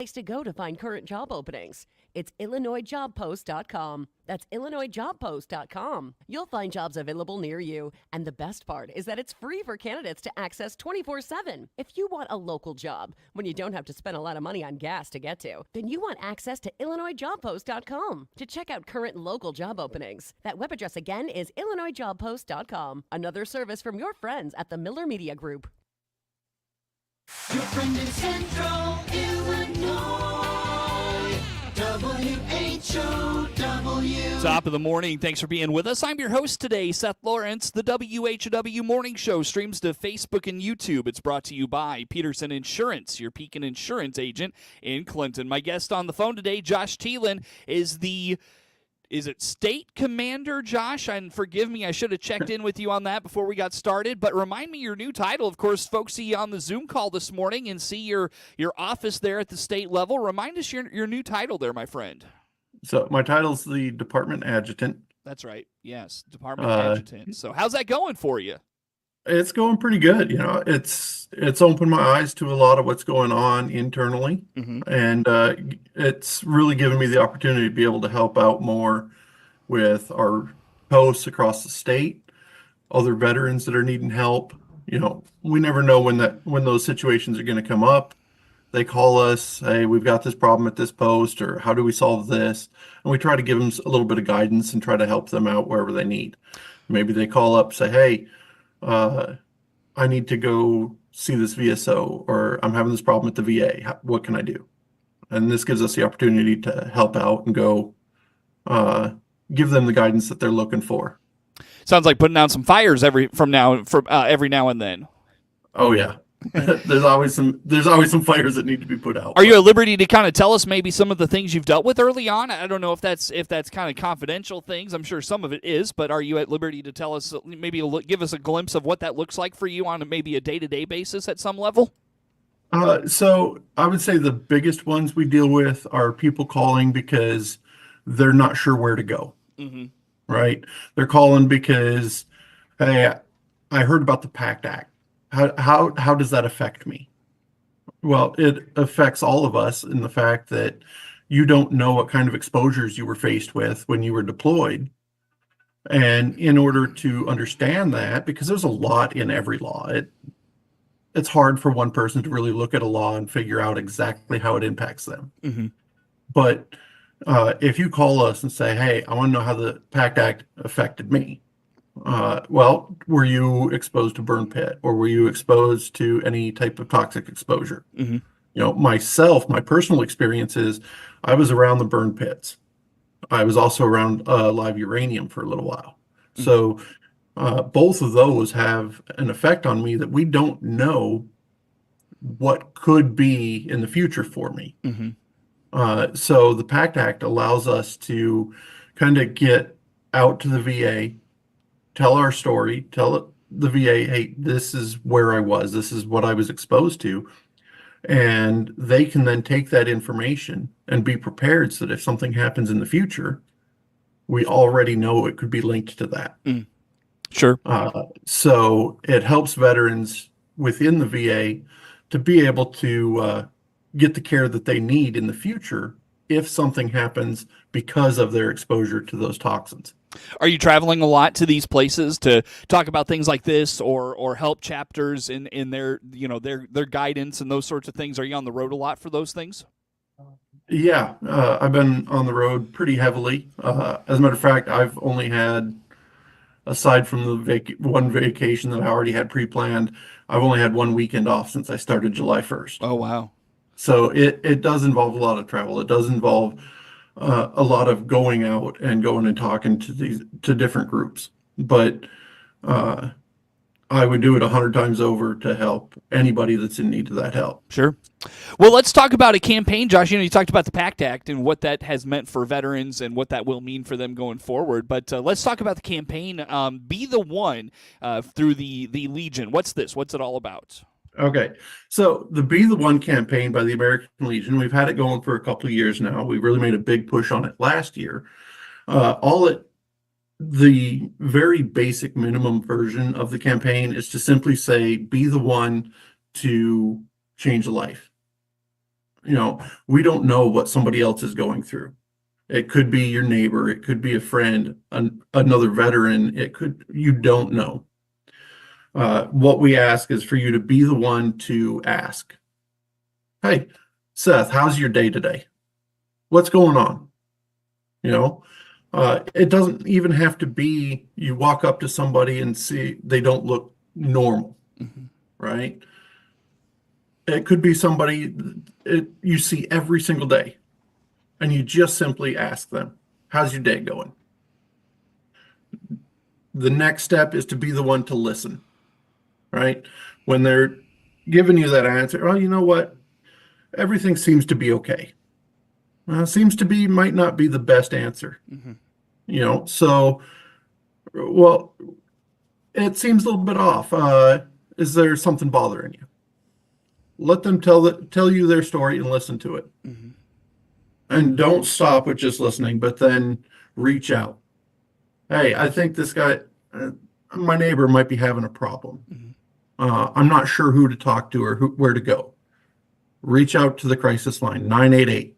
Place to go to find current job openings. It's IllinoisJobPost.com. That's IllinoisJobPost.com. You'll find jobs available near you. And the best part is that it's free for candidates to access 24/7. If you want a local job when you don't have to spend a lot of money on gas to get to, then you want access to IllinoisJobPost.com to check out current local job openings. That web address again is IllinoisJobPost.com. Another service from your friends at the Miller Media Group. Your friend in Central Illinois, WHOW. Top of the morning. Thanks for being with us. I'm your host today, Seth Lawrence. The WHOW Morning Show streams to Facebook and YouTube. It's brought to you by Peterson Insurance, your Pekin Insurance agent in Clinton. My guest on the phone today, Josh Thielen, is it state commander, Josh? And forgive me, I should have checked in with you on that before we got started. But remind me your new title. Of course, folks see you on the Zoom call this morning and see your office there at the state level. Remind us your new title there, my friend. So my title's the Department Adjutant. That's right. Yes, Department Adjutant. So how's that going for you? It's going pretty good. It's opened my eyes to a lot of what's going on internally, and it's really given me the opportunity to be able to help out more with our posts across the state, other veterans that are needing help. We never know when those situations are going to come up. They call us, hey, we've got this problem at this post, or how do we solve this? And we try to give them a little bit of guidance and try to help them out wherever they need. Maybe they call up, say, hey, I need to go see this VSO, or I'm having this problem at the VA. What can I do? And this gives us the opportunity to help out and go give them the guidance that they're looking for. Sounds like putting out some fires every now and then. Oh yeah. There's always some fires that need to be put out. Are you at liberty to kind of tell us maybe some of the things you've dealt with early on? I don't know if that's kind of confidential things. I'm sure some of it is, but are you at liberty to tell us, maybe give us a glimpse of what that looks like for you on maybe a day-to-day basis at some level? So I would say the biggest ones we deal with are people calling because they're not sure where to go. Right? They're calling because, hey, I heard about the PACT Act. How does that affect me? Well, it affects all of us in the fact that you don't know what kind of exposures you were faced with when you were deployed. And in order to understand that, because there's a lot in every law, it's hard for one person to really look at a law and figure out exactly how it impacts them. But if you call us and say, hey, I want to know how the PACT Act affected me. Well, were you exposed to burn pit, or were you exposed to any type of toxic exposure? Myself, my personal experience is I was around the burn pits. I was also around live uranium for a little while. So both of those have an effect on me that we don't know what could be in the future for me. So the PACT Act allows us to kind of get out to the VA, tell our story, tell the VA, hey, this is where I was, this is what I was exposed to. And they can then take that information and be prepared so that if something happens in the future, we already know it could be linked to that. Sure. So it helps veterans within the VA to be able to get the care that they need in the future if something happens because of their exposure to those toxins. Are you traveling a lot to these places to talk about things like this, or help chapters in their their guidance and those sorts of things? Are you on the road a lot for those things? Yeah, I've been on the road pretty heavily. As a matter of fact, I've only had, aside from the one vacation that I already had pre-planned, I've only had one weekend off since I started July 1st. Oh, wow. So it does involve a lot of travel. It does involve a lot of going out and going and talking to different groups. But I would do it 100 times over to help anybody that's in need of that help. Sure. Well, let's talk about a campaign, Josh. You talked about the PACT Act and what that has meant for veterans and what that will mean for them going forward. But let's talk about the campaign, Be the One, through the Legion. What's this? What's it all about? Okay, so the Be the One campaign by the American Legion, we've had it going for a couple of years now. We really made a big push on it last year. The very basic minimum version of the campaign is to simply say, be the one to change a life. we don't know what somebody else is going through. It could be your neighbor, it could be a friend, another veteran, you don't know. What we ask is for you to be the one to ask, hey, Seth, how's your day today? What's going on? It doesn't even have to be you walk up to somebody and see they don't look normal, right? It could be somebody you see every single day, and you just simply ask them, how's your day going? The next step is to be the one to listen, right? When they're giving you that answer, oh, you know what? Everything seems to be okay. Seems to be might not be the best answer. So, well, it seems a little bit off. Is there something bothering you? Let them tell you their story and listen to it. And don't stop with just listening, but then reach out. Hey, I think this guy, my neighbor might be having a problem. I'm not sure who to talk to or where to go. Reach out to the crisis line, 988.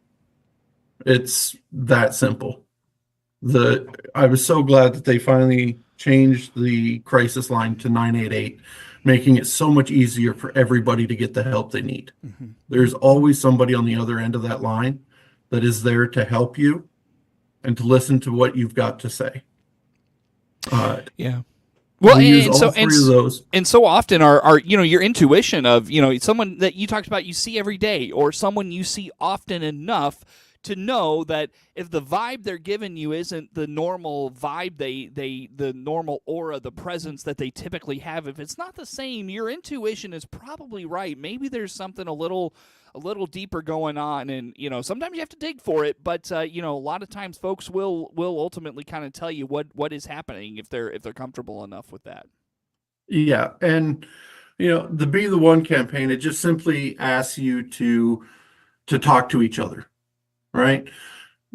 It's that simple. I was so glad that they finally changed the crisis line to 988, making it so much easier for everybody to get the help they need. There's always somebody on the other end of that line that is there to help you and to listen to what you've got to say. Yeah. Well, we use all three of those. And so often our your intuition of, someone that you talked about you see every day, or someone you see often enough to know that if the vibe they're giving you isn't the normal vibe, the normal aura, the presence that they typically have, if it's not the same, your intuition is probably right. Maybe there's something a little deeper going on, and sometimes you have to dig for it, but a lot of times folks will ultimately kind of tell you what is happening if they're comfortable enough with that. Yeah, and the Be the One campaign, it just simply asks you to talk to each other, right?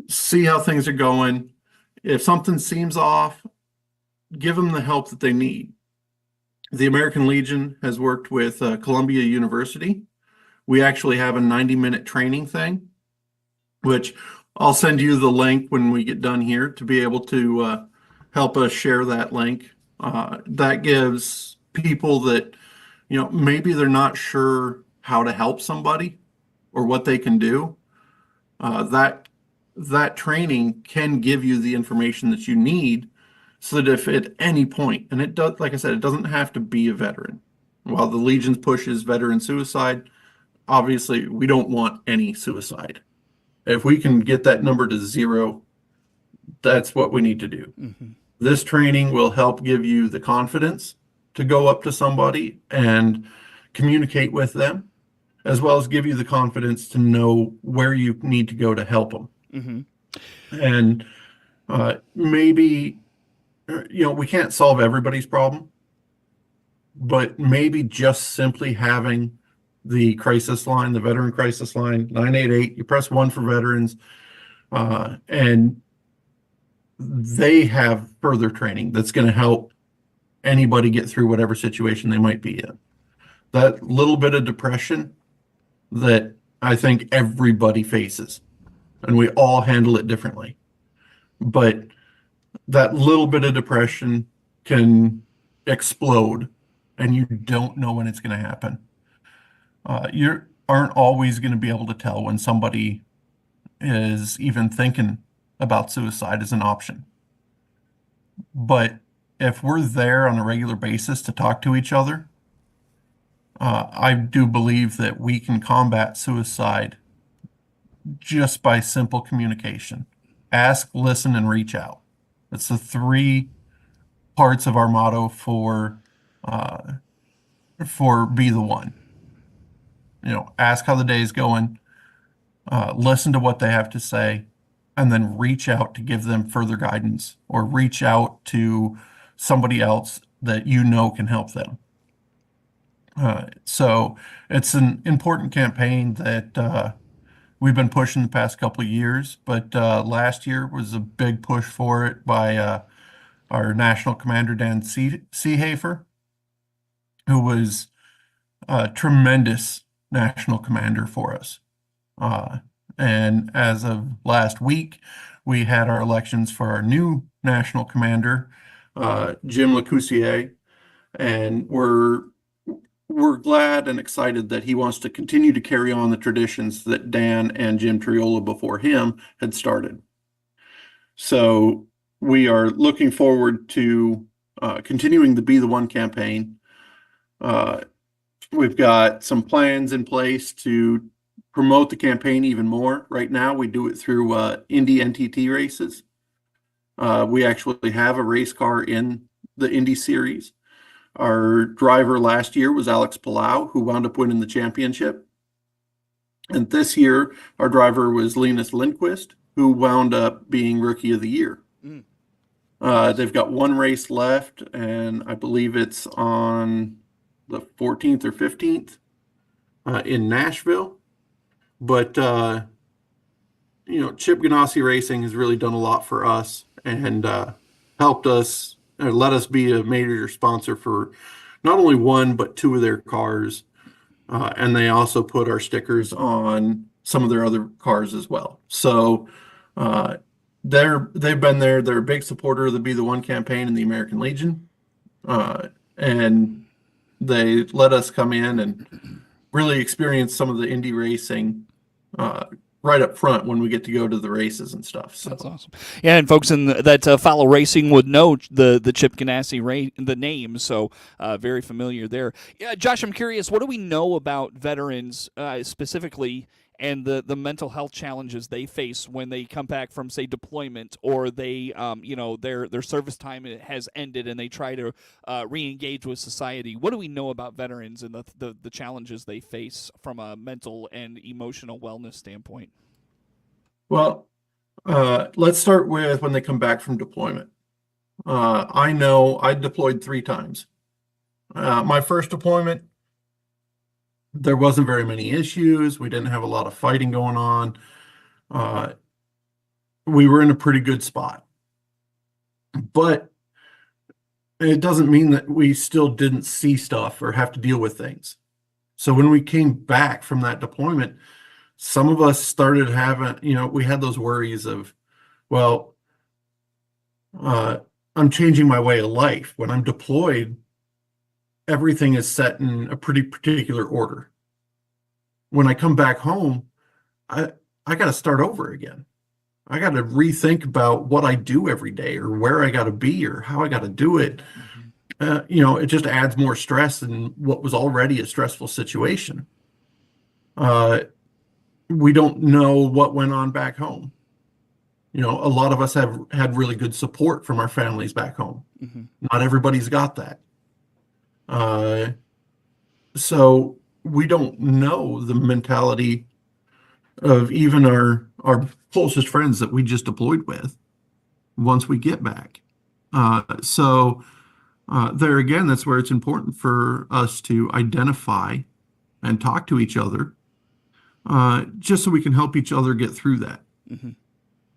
See how things are going. If something seems off, give them the help that they need. The American Legion has worked with Columbia University. We actually have a 90-minute training thing, which I'll send you the link when we get done here to be able to help us share that link. That gives people that, maybe they're not sure how to help somebody or what they can do. That training can give you the information that you need so that if at any point, and it does, like I said, it doesn't have to be a veteran. While the Legion's push is veteran suicide, obviously we don't want any suicide. If we can get that number to 0, that's what we need to do. This training will help give you the confidence to go up to somebody and communicate with them, as well as give you the confidence to know where you need to go to help them. And maybe, we can't solve everybody's problem, but maybe just simply having the crisis line, the veteran crisis line, 988, you press 1 for veterans, and they have further training that's going to help anybody get through whatever situation they might be in. That little bit of depression that I think everybody faces, and we all handle it differently. But that little bit of depression can explode, and you don't know when it's going to happen. You aren't always going to be able to tell when somebody is even thinking about suicide as an option. But if we're there on a regular basis to talk to each other, I do believe that we can combat suicide just by simple communication. Ask, listen, and reach out. That's the 3 parts of our motto for Be the One. Ask how the day is going, listen to what they have to say, and then reach out to give them further guidance, or reach out to somebody else that can help them. So it's an important campaign that we've been pushing the past couple of years, but last year was a big push for it by our National Commander Dan Seehafer, who was a tremendous national commander for us. Uh, and as of last week, we had our elections for our new national commander, Jim LeCoussier, and we're glad and excited that he wants to continue to carry on the traditions that Dan and Jim Triola before him had started. So we are looking forward to continuing the Be the One campaign. We've got some plans in place to promote the campaign even more. Right now, we do it through Indy NTT races. We actually have a race car in the Indy series. Our driver last year was Alex Palau, who wound up winning the championship. And this year, our driver was Linus Lindquist, who wound up being Rookie of the Year. They've got one race left, and I believe it's on the 14th or 15th in Nashville. But, Chip Ganassi Racing has really done a lot for us and helped us, or let us be a major sponsor for not only one, but two of their cars. And they also put our stickers on some of their other cars as well. So they've been there. They're a big supporter of the Be the One campaign in the American Legion. And they let us come in and really experience some of the Indy racing right up front when we get to go to the races and stuff. So that's awesome. Yeah, and folks that follow racing would know the Chip Ganassi the name, so very familiar there. Yeah, Josh, I'm curious, what do we know about veterans specifically and the mental health challenges they face when they come back from, say, deployment, or they their service time has ended and they try to re-engage with society? What do we know about veterans and the challenges they face from a mental and emotional wellness standpoint? Well, let's start with when they come back from deployment. I know I deployed 3 times. My first deployment, there wasn't very many issues. We didn't have a lot of fighting going on. We were in a pretty good spot. But it doesn't mean that we still didn't see stuff or have to deal with things. So when we came back from that deployment, some of us started having, we had those worries of, well, I'm changing my way of life. When I'm deployed, everything is set in a pretty particular order. When I come back home, I got to start over again. I got to rethink about what I do every day, or where I got to be, or how I got to do it. It just adds more stress in what was already a stressful situation. We don't know what went on back home. A lot of us have had really good support from our families back home. Mm-hmm. Not everybody's got that. So we don't know the mentality of even our closest friends that we just deployed with once we get back. So there again, that's where it's important for us to identify and talk to each other, just so we can help each other get through that. Mm-hmm.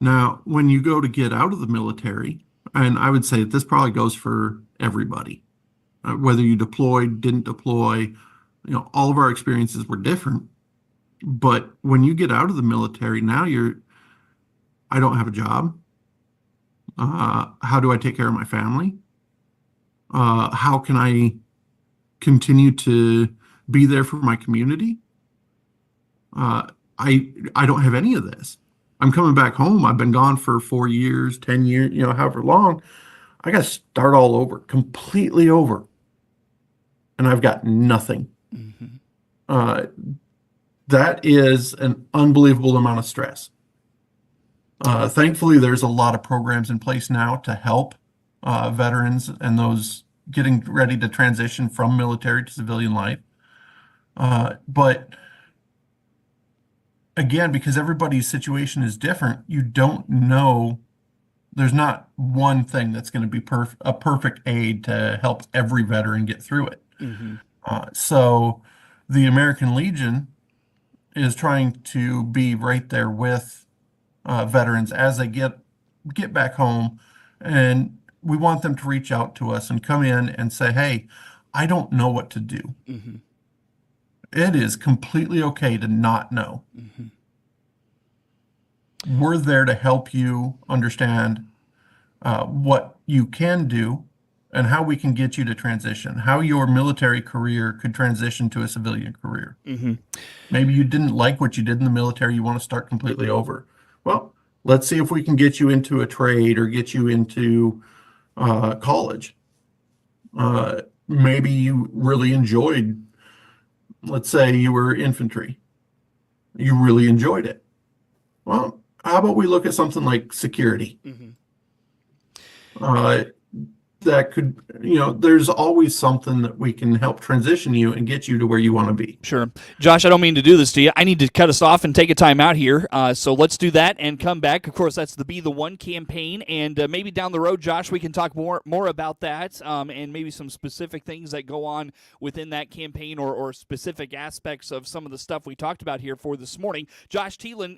Now, when you go to get out of the military, and I would say that this probably goes for everybody, whether you deployed, didn't deploy, all of our experiences were different. But when you get out of the military, now I don't have a job. How do I take care of my family? How can I continue to be there for my community? I don't have any of this. I'm coming back home. I've been gone for 4 years, 10 years, however long. I got to start all over, completely over. And I've got nothing. Mm-hmm. That is an unbelievable amount of stress. Thankfully, there's a lot of programs in place now to help veterans and those getting ready to transition from military to civilian life. But again, because everybody's situation is different, you don't know. There's not one thing that's going to be a perfect aid to help every veteran get through it. Mm-hmm. So the American Legion is trying to be right there with veterans as they get back home, and we want them to reach out to us and come in and say, hey, I don't know what to do. Mm-hmm. It is completely okay to not know. Mm-hmm. we're there to help you understand what you can do and how we can get you to transition, how your military career could transition to a civilian career. Maybe you didn't like what you did in the military, you want to start completely over. Well, let's see if we can get you into a trade or get you into college. Maybe you really enjoyed, let's say you were infantry. You really enjoyed it. Well, how about we look at something like security? That could, there's always something that we can help transition you and get you to where you want to be. Sure. Josh, I don't mean to do this to you. I need to cut us off and take a time out here. So let's do that and come back. Of course, that's the Be the One campaign. And maybe down the road, Josh, we can talk more about that and maybe some specific things that go on within that campaign or specific aspects of some of the stuff we talked about here for this morning. Josh Thielen,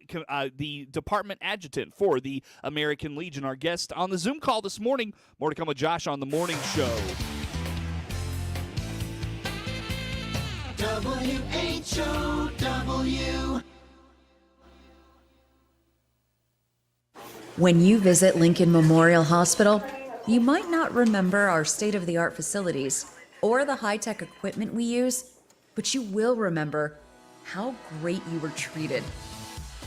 the department adjutant for the American Legion, our guest on the Zoom call this morning. More to come with Josh on the morning show. WHOW. When you visit Lincoln Memorial Hospital, you might not remember our state-of-the-art facilities or the high-tech equipment we use, but you will remember how great you were treated.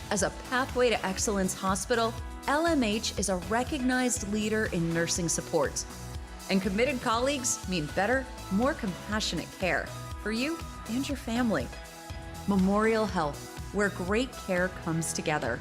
As a Pathway to Excellence hospital, LMH is a recognized leader in nursing support. And committed colleagues mean better, more compassionate care for you and your family. Memorial Health, where great care comes together.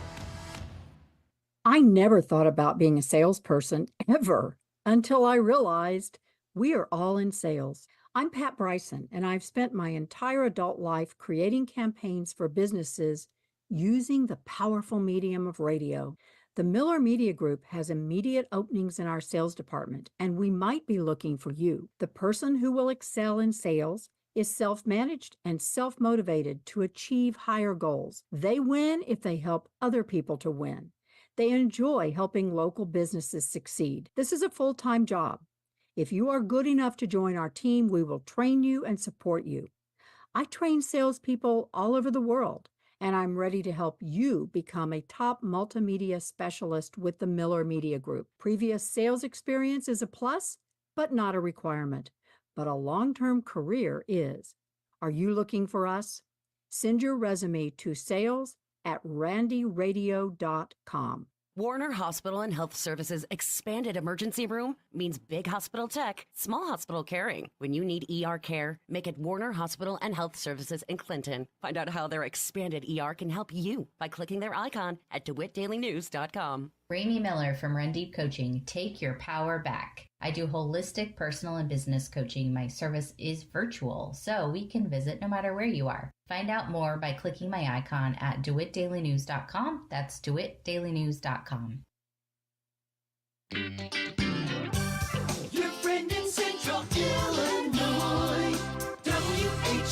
I never thought about being a salesperson ever until I realized we are all in sales. I'm Pat Bryson, and I've spent my entire adult life creating campaigns for businesses using the powerful medium of radio. The Miller Media Group has immediate openings in our sales department, and we might be looking for you. The person who will excel in sales is self-managed and self-motivated to achieve higher goals. They win if they help other people to win. They enjoy helping local businesses succeed. This is a full-time job. If you are good enough to join our team, we will train you and support you. I train salespeople all over the world, and I'm ready to help you become a top multimedia specialist with the Miller Media Group. Previous sales experience is a plus, but not a requirement. But a long-term career is. Are you looking for us? Send your resume to sales@randyradio.com. Warner Hospital and Health Services expanded emergency room means big hospital tech, small hospital caring. When you need ER care, make it Warner Hospital and Health Services in Clinton. Find out how their expanded ER can help you by clicking their icon at DeWittDailyNews.com. Ramey Miller from Run Deep Coaching. Take your power back. I do holistic personal and business coaching. My service is virtual, so we can visit no matter where you are. Find out more by clicking my icon at DeWittDailyNews.com. That's DeWittDailyNews.com. Your friend in Central Illinois.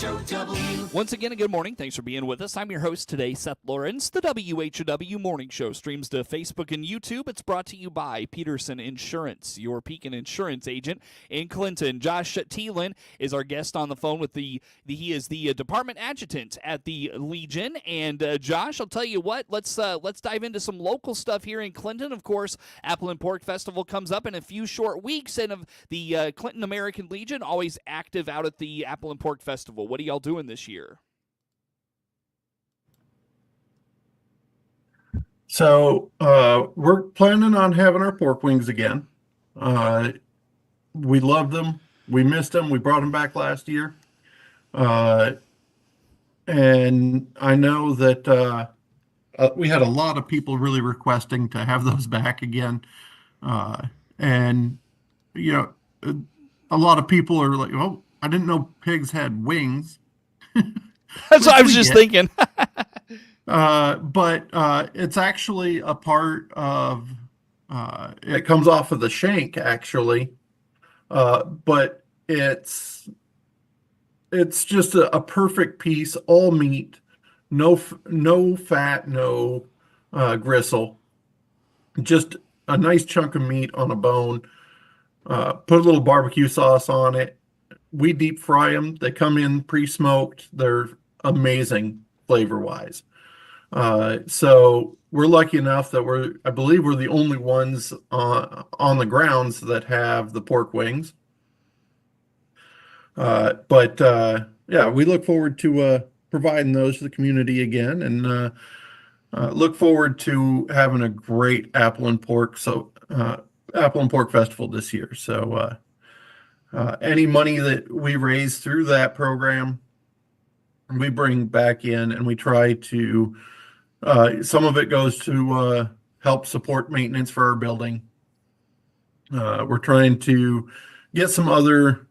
WHOW. Once again, a good morning. Thanks for being with us. I'm your host today, Seth Lawrence. The WHOW Morning Show streams to Facebook and YouTube. It's brought to you by Peterson Insurance, your Pekin insurance agent in Clinton. Josh Thielen is our guest on the phone with he is the department adjutant at the Legion. And Josh, I'll tell you what, let's dive into some local stuff here in Clinton. Of course, Apple and Pork Festival comes up in a few short weeks, and of the Clinton American Legion always active out at the Apple and Pork Festival. What are y'all doing this year? So we're planning on having our pork wings again. We loved them. We missed them. We brought them back last year. And I know that we had a lot of people really requesting to have those back again. And, a lot of people are like, oh, I didn't know pigs had wings. That's what I was just thinking. But it's actually a part of, it comes off of the shank, actually. But it's just a perfect piece, all meat, no fat, no gristle, just a nice chunk of meat on a bone. Put a little barbecue sauce on it. We deep fry them. They come in pre-smoked. They're amazing flavor-wise. So we're lucky enough that I believe we're the only ones on the grounds that have the pork wings. But yeah, we look forward to providing those to the community again, and look forward to having a great apple and pork festival this year. So any money that we raise through that program, we bring back in, and we try to. Some of it goes to help support maintenance for our building. We're trying to get some other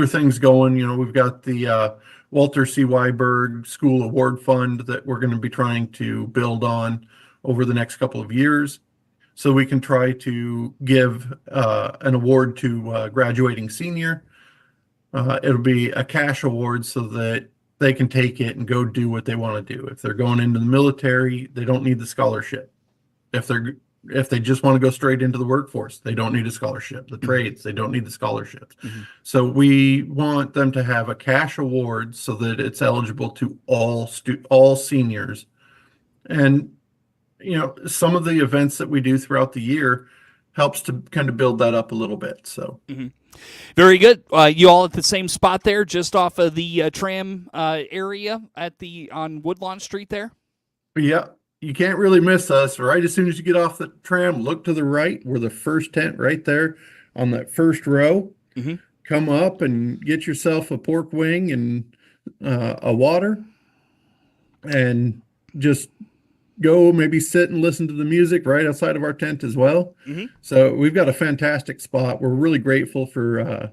things going. You know, we've got the Walter C. Weiberg School Award Fund that we're going to be trying to build on over the next couple of years, so we can try to give an award to a graduating senior. It'll be a cash award so that they can take it and go do what they want to do. If they're going into the military, they don't need the scholarship. If they just want to go straight into the workforce, they don't need a scholarship. The trades, they don't need the scholarships. So we want them to have a cash award so that it's eligible to all seniors. And you know, some of the events that we do throughout the year helps to kind of build that up a little bit. So. Very good. You all at the same spot there, just off of the tram area on Woodlawn Street there? Yeah, you can't really miss us. Right as soon as you get off the tram, look to the right. We're the first tent right there on that first row. Come up and get yourself a pork wing and a water, and just go maybe sit and listen to the music right outside of our tent as well. So we've got a fantastic spot. We're really grateful for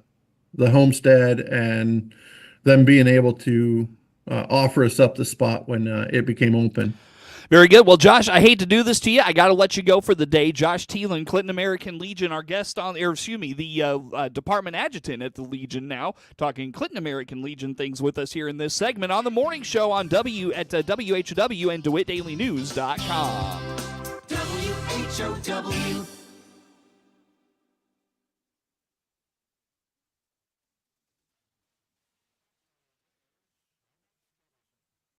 the homestead and them being able to offer us up the spot when it became open. Very good. Well, Josh, I hate to do this to you. I got to let you go for the day. Josh Thielen, Clinton American Legion, our guest the department adjutant at the Legion now, talking Clinton American Legion things with us here in this segment on the morning show on WHOW and DeWittDailyNews.com. WHOW.